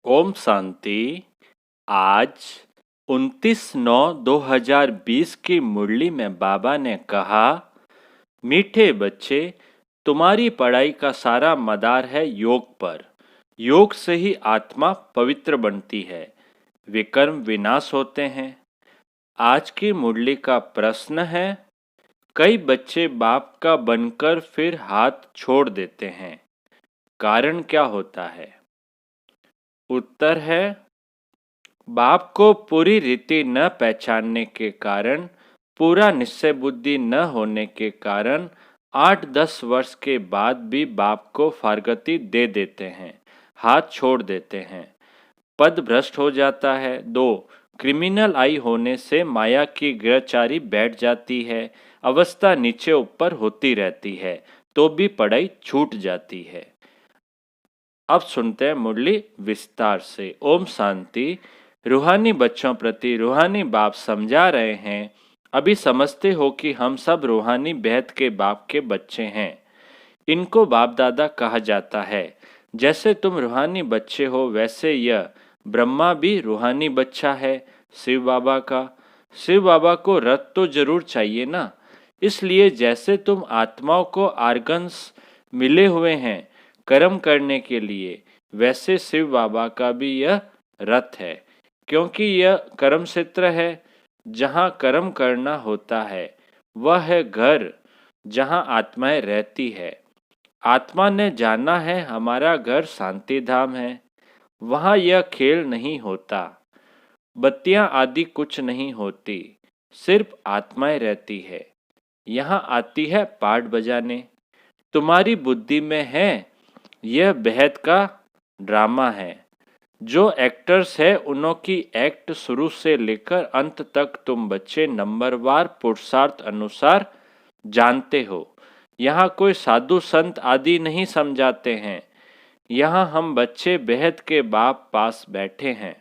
ओम शांति। आज 29/9/2020 की मुरली में बाबा ने कहा, मीठे बच्चे, तुम्हारी पढ़ाई का सारा मदार है योग पर। योग से ही आत्मा पवित्र बनती है, विकर्म विनाश होते हैं। आज की मुरली का प्रश्न है, कई बच्चे बाप का बनकर फिर हाथ छोड़ देते हैं, कारण क्या होता है? उत्तर है, बाप को पूरी रीति न पहचानने के कारण, पूरा निश्चय बुद्धि न होने के कारण 8-10 वर्ष के बाद भी बाप को फारगती दे देते हैं, हाथ छोड़ देते हैं। पद भ्रष्ट हो जाता है। 2, क्रिमिनल आई होने से माया की गिरचारी बैठ जाती है, अवस्था नीचे ऊपर होती रहती है, तो भी पढ़ाई छूट जाती है। अब सुनते हैं मुरली विस्तार से। ओम शांति। रूहानी बच्चों प्रति रूहानी बाप समझा रहे हैं, अभी समझते हो कि हम सब रूहानी बेहद के बाप के बच्चे हैं। इनको बाप दादा कहा जाता है। जैसे तुम रूहानी बच्चे हो, वैसे यह ब्रह्मा भी रूहानी बच्चा है शिव बाबा का। शिव बाबा को रथ तो जरूर चाहिए ना, इसलिए जैसे तुम आत्माओं को आर्गन्स मिले हुए हैं कर्म करने के लिए, वैसे शिव बाबा का भी यह रथ है, क्योंकि यह कर्म क्षेत्र है जहाँ कर्म करना होता है। वह है घर जहाँ आत्माएं रहती है। आत्मा ने जाना है हमारा घर शांति धाम है, वहाँ यह खेल नहीं होता, बत्तियां आदि कुछ नहीं होती, सिर्फ आत्माएं रहती है। यहाँ आती है पाठ बजाने। तुम्हारी बुद्धि में है, यह बेहद का ड्रामा है। जो एक्टर्स है उन्हों की एक्ट शुरू से लेकर अंत तक तुम बच्चे नंबरवार पुरुषार्थ अनुसार जानते हो। यहाँ कोई साधु संत आदि नहीं समझाते हैं। यहाँ हम बच्चे बेहद के बाप पास बैठे हैं।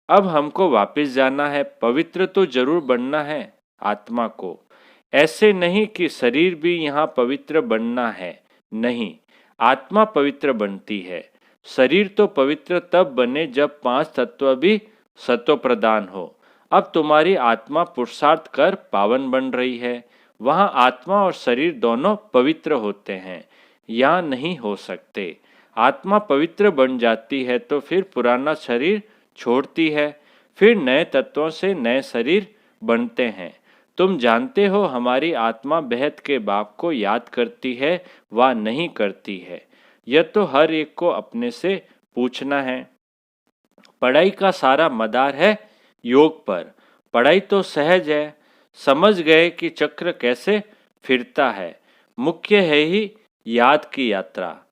अब हमको वापस जाना है, पवित्र तो जरूर बनना है आत्मा को। ऐसे नहीं कि शरीर भी यहाँ पवित्र बनना है, नहीं, आत्मा पवित्र बनती है। शरीर तो पवित्र तब बने जब 5 तत्व भी सत्व प्रदान हो। अब तुम्हारी आत्मा पुरुषार्थ कर पावन बन रही है, वहाँ आत्मा और शरीर दोनों पवित्र होते हैं, यहाँ नहीं हो सकते। आत्मा पवित्र बन जाती है तो फिर पुराना शरीर छोड़ती है, फिर नए तत्वों से नए शरीर बनते हैं। तुम जानते हो हमारी आत्मा बेहद के बाप को याद करती है व नहीं करती है, यह तो हर एक को अपने से पूछना है। पढ़ाई का सारा मदार है योग पर। पढ़ाई तो सहज है, समझ गए कि चक्र कैसे फिरता है। मुख्य है ही याद की यात्रा।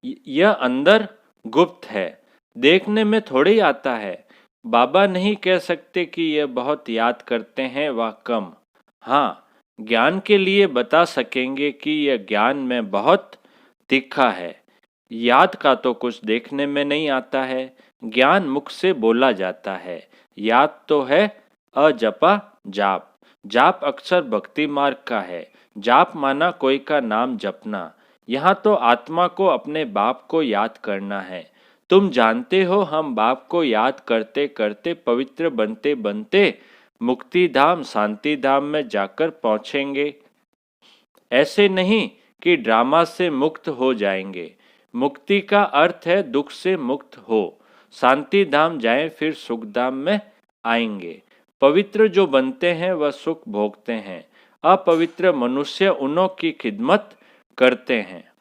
यह अंदर गुप्त है, देखने में थोड़े ही आता है। बाबा नहीं कह सकते कि यह बहुत याद करते हैं व कम। हाँ, ज्ञान के लिए बता सकेंगे कि यह ज्ञान में बहुत तीखा है। याद का तो कुछ देखने में नहीं आता है, ज्ञान मुख से बोला जाता है। याद तो है अजपा जाप। जाप अक्सर भक्ति मार्ग का है। जाप माना कोई का नाम जपना। यहाँ तो आत्मा को अपने बाप को याद करना है। तुम जानते हो हम बाप को याद करते करते पवित्र बनते बनते मुक्ति धाम शांति धाम में जाकर पहुँचेंगे। ऐसे नहीं कि ड्रामा से मुक्त हो जाएंगे। मुक्ति का अर्थ है दुख से मुक्त हो। शांति धाम जाएं फिर सुख धाम में आएंगे। पवित्र जो बनते हैं वह सुख भोगते हैं। अपवित्र मनुष्य उन्हों की खिदमत करते हैं।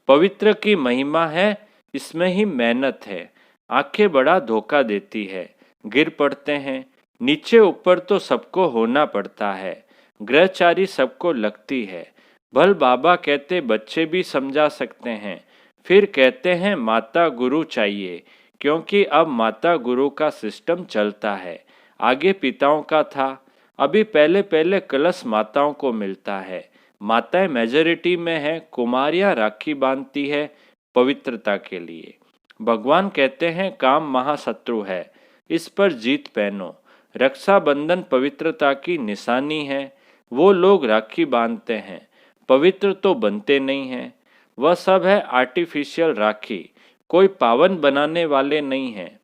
पवित्र की महिमा है, इसमें ही मेहनत है। आंखें बड़ा धोखा देती है, गिर पड़ते हैं। नीचे ऊपर तो सबको होना पड़ता है, ग्रहचारी सबको लगती है। भल बाबा कहते बच्चे भी समझा सकते हैं, फिर कहते हैं माता गुरु चाहिए, क्योंकि अब माता गुरु का सिस्टम चलता है। आगे पिताओं का था, अभी पहले पहले कलश माताओं को मिलता है। माताएं मेजॉरिटी में है, कुमारियां राखी बांधती है पवित्रता के लिए। भगवान कहते हैं काम महाशत्रु है, इस पर जीत पहनो। रक्षाबंधन पवित्रता की निशानी है। वो लोग राखी बांधते हैं, पवित्र तो बनते नहीं हैं। वह सब है आर्टिफिशियल राखी। कोई पावन बनाने वाले नहीं हैं।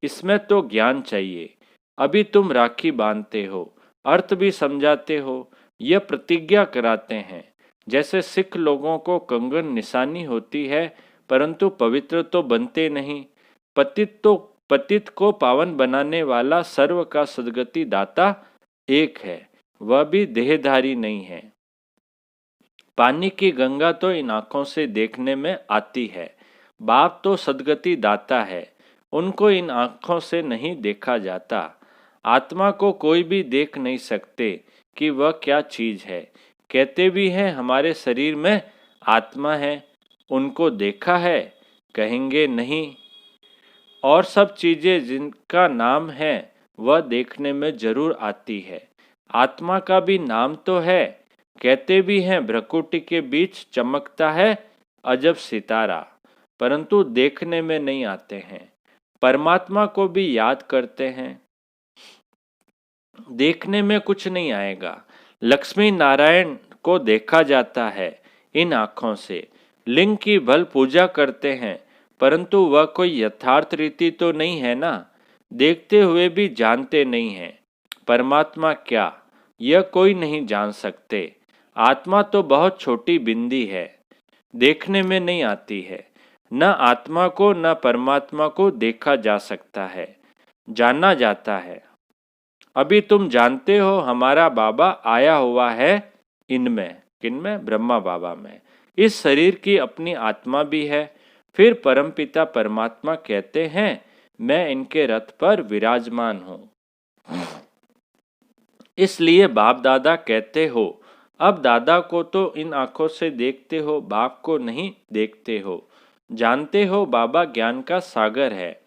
इसमें तो ज्ञान चाहिए। अभी तुम राखी बांधते हो, अर्थ भी समझाते हो, यह प्रतिज्ञा कराते हैं। जैसे सिख लोगों को कंगन निशानी होती है, परंतु पवित्र तो बनते नहीं। पतित को पावन बनाने वाला सर्व का सद्गति दाता एक है, वह भी देहधारी नहीं है। पानी की गंगा तो इन आंखों से देखने में आती है। बाप तो सद्गति दाता है, उनको इन आंखों से नहीं देखा जाता। आत्मा को कोई भी देख नहीं सकते कि वह क्या चीज है। कहते भी हैं हमारे शरीर में आत्मा है, उनको देखा है, कहेंगे नहीं। और सब चीजें जिनका नाम है वह देखने में जरूर आती है। आत्मा का भी नाम तो है। कहते भी हैं भ्रकुटी के बीच चमकता है अजब सितारा, परंतु देखने में नहीं आते हैं। परमात्मा को भी याद करते हैं, देखने में कुछ नहीं आएगा। लक्ष्मी नारायण को देखा जाता है इन आँखों से। लिंग की भल पूजा करते हैं, परंतु वह कोई यथार्थ रीति तो नहीं है ना। देखते हुए भी जानते नहीं हैं। परमात्मा क्या, यह कोई नहीं जान सकते। आत्मा तो बहुत छोटी बिंदी है, देखने में नहीं आती है। न आत्मा को न परमात्मा को देखा जा सकता है, जाना जाता है। अभी तुम जानते हो हमारा बाबा आया हुआ है इनमें, किनमें? ब्रह्मा बाबा में। इस शरीर की अपनी आत्मा भी है। फिर परमपिता परमात्मा कहते हैं मैं इनके रथ पर विराजमान हूँ। इसलिए बाप दादा कहते हो। अब दादा को तो इन आंखों से देखते हो, बाप को नहीं देखते हो। जानते हो बाबा ज्ञान का सागर है।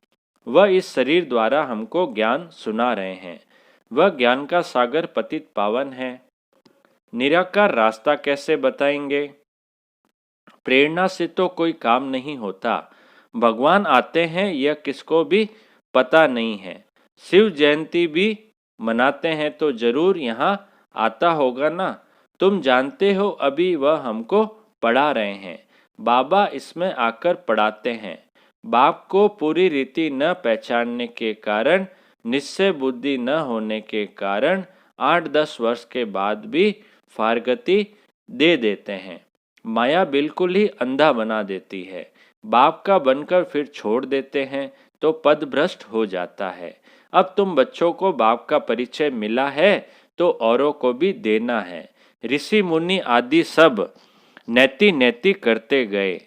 वह इस शरीर द्वारा हमको ज्ञान सुना रहे हैं। वह ज्ञान का सागर पतित पावन है। निराकार रास्ता कैसे बताएंगे? प्रेरणा से तो कोई काम नहीं होता। भगवान आते हैं यह किसको भी पता नहीं है। शिव जयंती भी मनाते हैं तो जरूर यहाँ आता होगा ना। तुम जानते हो अभी वह हमको पढ़ा रहे हैं। बाबा इसमें आकर पढ़ाते हैं। बाप को पूरी रीति न पहचानने के कारण, निश्चय बुद्धि न होने के कारण 8-10 वर्ष के बाद भी फारगति दे देते हैं। माया बिल्कुल ही अंधा बना देती है। बाप का बनकर फिर छोड़ देते हैं तो पद भ्रष्ट हो जाता है। अब तुम बच्चों को बाप का परिचय मिला है तो औरों को भी देना है। ऋषि मुनि आदि सब नैति नैति करते गए।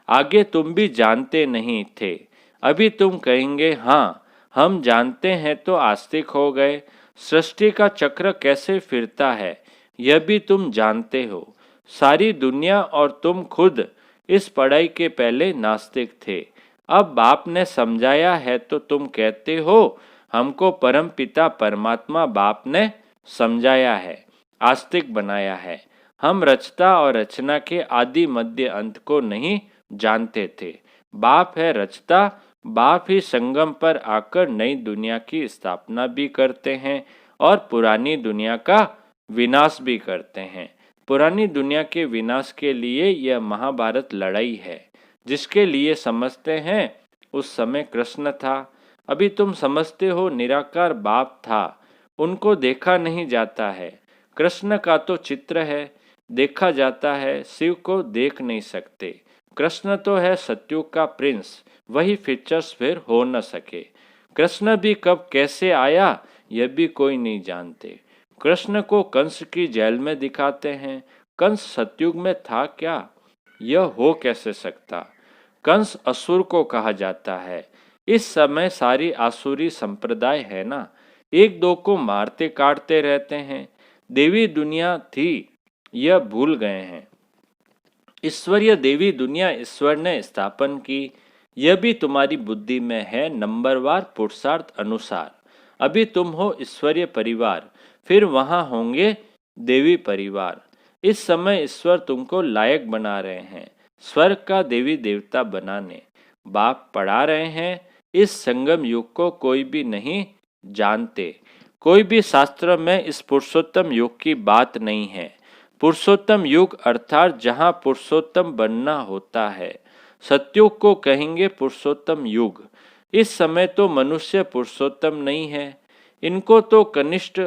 आगे तुम भी जानते नहीं थे। अभी तुम कहेंगे हाँ हम जानते हैं तो आस्तिक हो गए। सृष्टि का चक्र कैसे फिरता है यह भी तुम जानते हो। सारी दुनिया और तुम खुद इस पढ़ाई के पहले नास्तिक थे। अब बाप ने समझाया है तो तुम कहते हो हमको परम पिता परमात्मा बाप ने समझाया है, आस्तिक बनाया है। हम रचता और रचना के आदि मध्य अंत को नहीं जानते थे। बाप है रचता, बाप ही संगम पर आकर नई दुनिया की स्थापना भी करते हैं और पुरानी दुनिया का विनाश भी करते हैं। पुरानी दुनिया के विनाश के लिए यह महाभारत लड़ाई है, जिसके लिए समझते हैं उस समय कृष्ण था। अभी तुम समझते हो निराकार बाप था, उनको देखा नहीं जाता है। कृष्ण का तो चित्र है, देखा जाता है, शिव को देख नहीं सकते। कृष्ण तो है सत्युग का प्रिंस, वही फीचर्स फिर हो न सके। कृष्ण भी कब कैसे आया यह भी कोई नहीं जानते। कृष्ण को कंस की जेल में दिखाते हैं। कंस सतयुग में था क्या? यह हो कैसे सकता? कंस असुर को कहा जाता है। इस समय सारी आसुरी संप्रदाय है ना, एक दो को मारते काटते रहते हैं। देवी दुनिया थी यह भूल गए हैं। ईश्वरीय देवी दुनिया ईश्वर ने स्थापन की, यह भी तुम्हारी बुद्धि में है नंबरवार पुरुषार्थ अनुसार। अभी तुम हो ईश्वरीय परिवार, फिर वहां होंगे देवी परिवार। इस समय ईश्वर तुमको लायक बना रहे हैं स्वर्ग का देवी देवता बनाने। बाप पढ़ा रहे हैं। इस संगम युग को कोई भी नहीं जानते। कोई भी शास्त्र में इस पुरुषोत्तम युग की बात नहीं है। पुरुषोत्तम युग अर्थात जहाँ पुरुषोत्तम बनना होता है। सतयुग को कहेंगे पुरुषोत्तम युग। इस समय तो मनुष्य पुरुषोत्तम नहीं है, इनको तो कनिष्ठ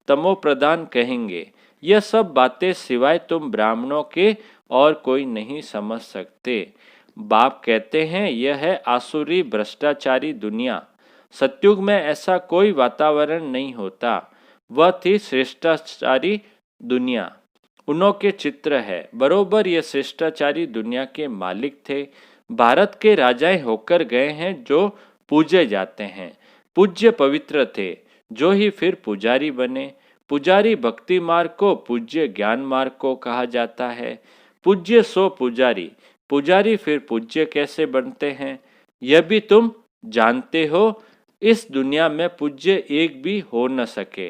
तमो प्रधान कहेंगे। यह सब बातें सिवाय तुम ब्राह्मणों के और कोई नहीं समझ सकते। बाप कहते हैं यह है आसुरी भ्रष्टाचारी दुनिया। सतयुग में ऐसा कोई वातावरण नहीं होता। वह थी श्रेष्ठाचारी दुनिया। उन्हों के चित्र है, बरोबर ये श्रेष्ठाचारी दुनिया के मालिक थे। भारत के राजाएं होकर गए हैं जो पूजे जाते हैं। पूज्य पवित्र थे जो ही फिर पुजारी बने। पुजारी भक्ति मार्ग को पूज्य ज्ञान मार्ग को कहा जाता है। पूज्य सो पुजारी, पुजारी फिर पूज्य कैसे बनते हैं यह भी तुम जानते हो। इस दुनिया में पूज्य एक भी हो न सके।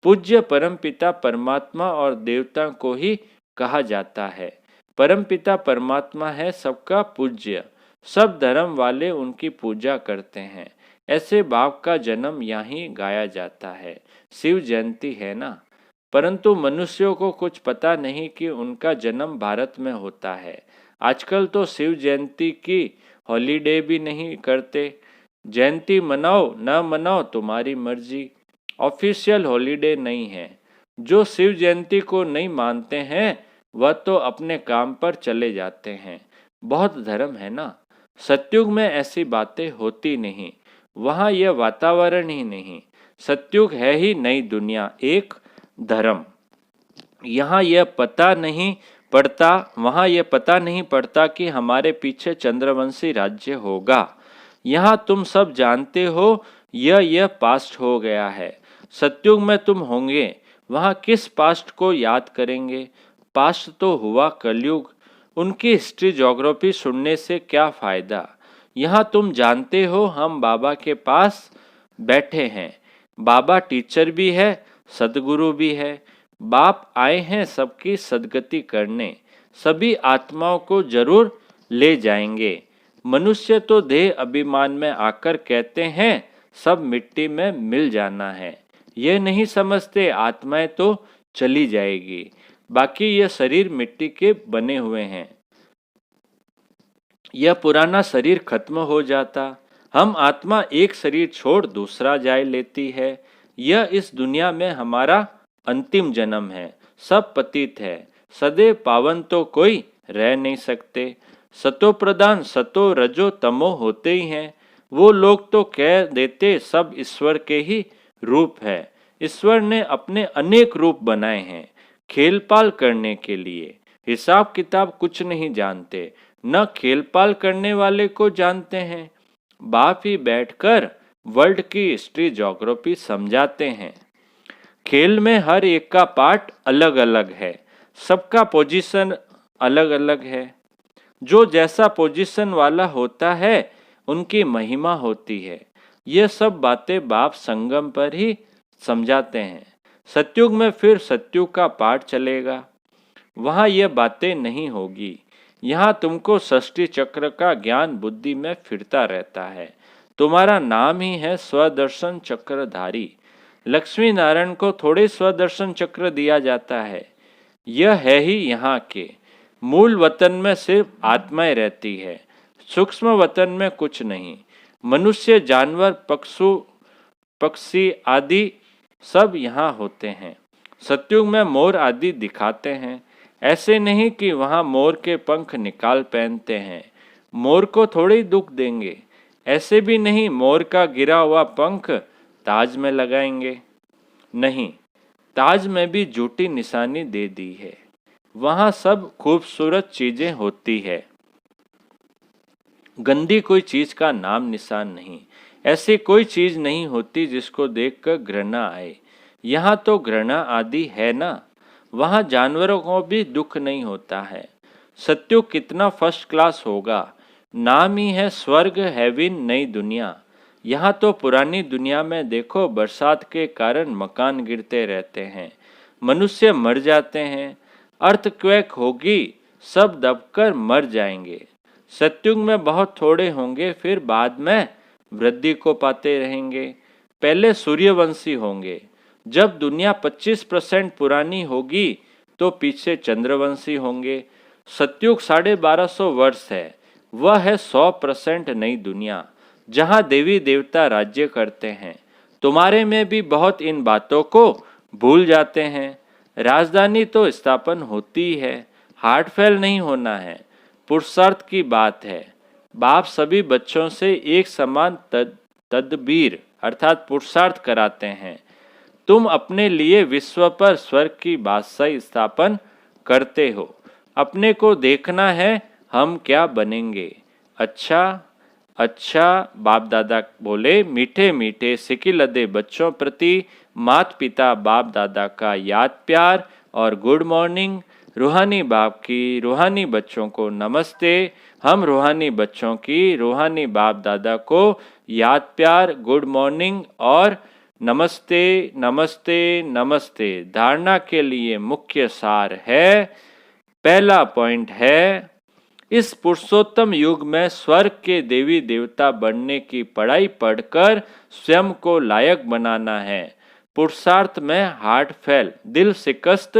पूज्य परमपिता परमात्मा और देवता को ही कहा जाता है। परमपिता परमात्मा है सबका पूज्य। सब धर्म वाले उनकी पूजा करते हैं। ऐसे बाप का जन्म यहाँ गाया जाता है। शिव जयंती है ना। परंतु मनुष्यों को कुछ पता नहीं कि उनका जन्म भारत में होता है। आजकल तो शिव जयंती की हॉलीडे भी नहीं करते। जयंती मनाओ न मनाओ तुम्हारी मर्जी, ऑफिशियल हॉलीडे नहीं है। जो शिव जयंती को नहीं मानते हैं वह तो अपने काम पर चले जाते हैं। बहुत धर्म है ना। सतयुग में ऐसी बातें होती नहीं, वहाँ यह वातावरण ही नहीं। सतयुग है ही नई दुनिया, एक धर्म। यहाँ यह पता नहीं पड़ता, वहाँ यह पता नहीं पड़ता कि हमारे पीछे चंद्रवंशी राज्य होगा। यहाँ तुम सब जानते हो यह पास्ट हो गया है। सतयुग में तुम होंगे, वहाँ किस पास्ट को याद करेंगे। पास्ट तो हुआ कलयुग, उनकी हिस्ट्री ज्योग्राफी सुनने से क्या फ़ायदा। यहाँ तुम जानते हो हम बाबा के पास बैठे हैं। बाबा टीचर भी है, सदगुरु भी है। बाप आए हैं सबकी सदगति करने, सभी आत्माओं को जरूर ले जाएंगे। मनुष्य तो देह अभिमान में आकर कहते हैं सब मिट्टी में मिल जाना है। ये नहीं समझते आत्माएं तो चली जाएगी, बाकी ये शरीर मिट्टी के बने हुए हैं। यह पुराना शरीर खत्म हो जाता, हम आत्मा एक शरीर छोड़ दूसरा जाए लेती है। यह इस दुनिया में हमारा अंतिम जन्म है। सब पतित है, सदैव पावन तो कोई रह नहीं सकते। सतो प्रधान सतो रजो तमो होते ही हैं। वो लोग तो कह देते सब ईश्वर के ही रूप है। ईश्वर ने अपने अनेक रूप बनाए हैं खेलपाल करने के लिए। हिसाब किताब कुछ नहीं जानते, न खेलपाल करने वाले को जानते हैं। बाप ही बैठकर वर्ल्ड की हिस्ट्री ज्योग्राफी समझाते हैं। खेल में हर एक का पार्ट अलग अलग है, सबका पोजीशन अलग अलग है। जो जैसा पोजीशन वाला होता है उनकी महिमा होती है। ये सब बातें बाप संगम पर ही समझाते हैं। सतयुग में फिर सतयुग का पाठ चलेगा, वहाँ ये बातें नहीं होगी। यहाँ तुमको षष्ठी चक्र का ज्ञान बुद्धि में फिरता रहता है। तुम्हारा नाम ही है स्वदर्शन चक्रधारी। लक्ष्मी नारायण को थोड़े स्वदर्शन चक्र दिया जाता है। यह है ही यहाँ के मूल वतन में सिर्फ आत्माएं रहती है, सूक्ष्म वतन में कुछ नहीं। मनुष्य जानवर पक्षी आदि सब यहाँ होते हैं। सतयुग में मोर आदि दिखाते हैं। ऐसे नहीं कि वहाँ मोर के पंख निकाल पहनते हैं, मोर को थोड़े ही दुख देंगे। ऐसे भी नहीं मोर का गिरा हुआ पंख ताज में लगाएंगे। नहीं, ताज में भी झूठी निशानी दे दी है। वहाँ सब खूबसूरत चीजें होती है, गंदी कोई चीज का नाम निशान नहीं। ऐसी कोई चीज नहीं होती जिसको देखकर घृणा आए। यहाँ तो घृणा आदि है ना। वहाँ जानवरों को भी दुख नहीं होता है। सतयुग कितना फर्स्ट क्लास होगा। नाम ही है स्वर्ग हेवन नई दुनिया। यहाँ तो पुरानी दुनिया में देखो बरसात के कारण मकान गिरते रहते हैं, मनुष्य मर जाते हैं, अर्थक्वेक होगी, सब दबकर मर जाएंगे। सतयुग में बहुत थोड़े होंगे, फिर बाद में वृद्धि को पाते रहेंगे। पहले सूर्यवंशी होंगे। जब दुनिया 25% पुरानी होगी तो पीछे चंद्रवंशी होंगे। सतयुग 1250 वर्ष है, वह है 100% नई दुनिया, जहां देवी देवता राज्य करते हैं। तुम्हारे में भी बहुत इन बातों को भूल जाते हैं। राजधानी तो स्थापन होती है, हार्ट फेल नहीं होना है, पुरुषार्थ की बात है। बाप सभी बच्चों से एक समान तदबीर अर्थात पुरुषार्थ कराते हैं। तुम अपने लिए विश्व पर स्वर्ग की बादशाही स्थापन करते हो। अपने को देखना है हम क्या बनेंगे। अच्छा अच्छा, बाप दादा बोले। मीठे मीठे सिकिलदे बच्चों प्रति माता पिता बाप दादा का याद प्यार और गुड मॉर्निंग। रूहानी बाप की रूहानी बच्चों को नमस्ते। हम रूहानी बच्चों की रूहानी बाप दादा को याद प्यार, गुड मॉर्निंग और नमस्ते नमस्ते नमस्ते। धारणा के लिए मुख्य सार है, पहला पॉइंट है, इस पुरुषोत्तम युग में स्वर्ग के देवी देवता बनने की पढ़ाई पढ़कर स्वयं को लायक बनाना है। पुरुषार्थ में हार्ट फेल, दिल शिकस्त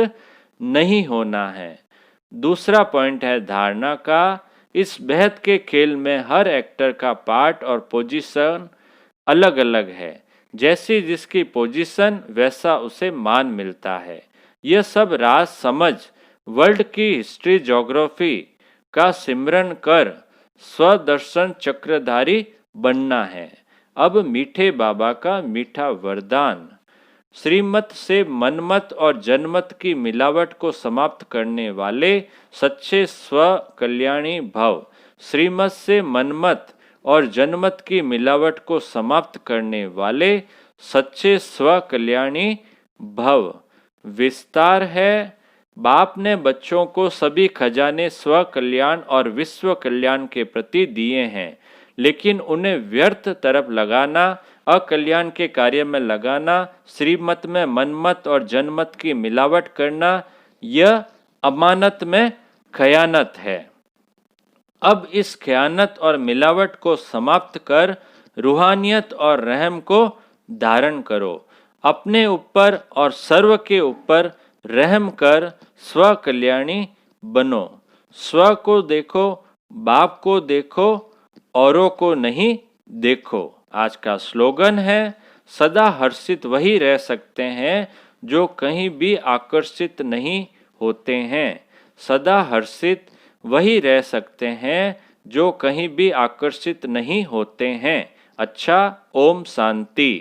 नहीं होना है। दूसरा पॉइंट है धारणा का, इस बेहद के खेल में हर एक्टर का पार्ट और पोजीशन अलग अलग है। जैसी जिसकी पोजीशन वैसा उसे मान मिलता है। यह सब राज समझ वर्ल्ड की हिस्ट्री ज्योग्राफी का सिमरन कर स्वदर्शन चक्रधारी बनना है। अब मीठे बाबा का मीठा वरदान, श्रीमत से मनमत और जनमत की मिलावट को समाप्त करने वाले सच्चे स्व कल्याणी भव। श्रीमत से मनमत और जनमत की मिलावट को समाप्त करने वाले सच्चे स्व कल्याणी भव। विस्तार है, बाप ने बच्चों को सभी खजाने स्व कल्याण और विश्व कल्याण के प्रति दिए हैं, लेकिन उन्हें व्यर्थ तरफ लगाना, अकल्याण के कार्य में लगाना, श्रीमत में मनमत और जनमत की मिलावट करना, यह अमानत में खयानत है। अब इस खयानत और मिलावट को समाप्त कर रूहानियत और रहम को धारण करो। अपने ऊपर और सर्व के ऊपर रहम कर स्व कल्याणी बनो। स्व को देखो, बाप को देखो, औरों को नहीं देखो। आज का स्लोगन है, सदा हर्षित वही रह सकते हैं जो कहीं भी आकर्षित नहीं होते हैं। सदा हर्षित वही रह सकते हैं जो कहीं भी आकर्षित नहीं होते हैं। अच्छा, ओम शांति।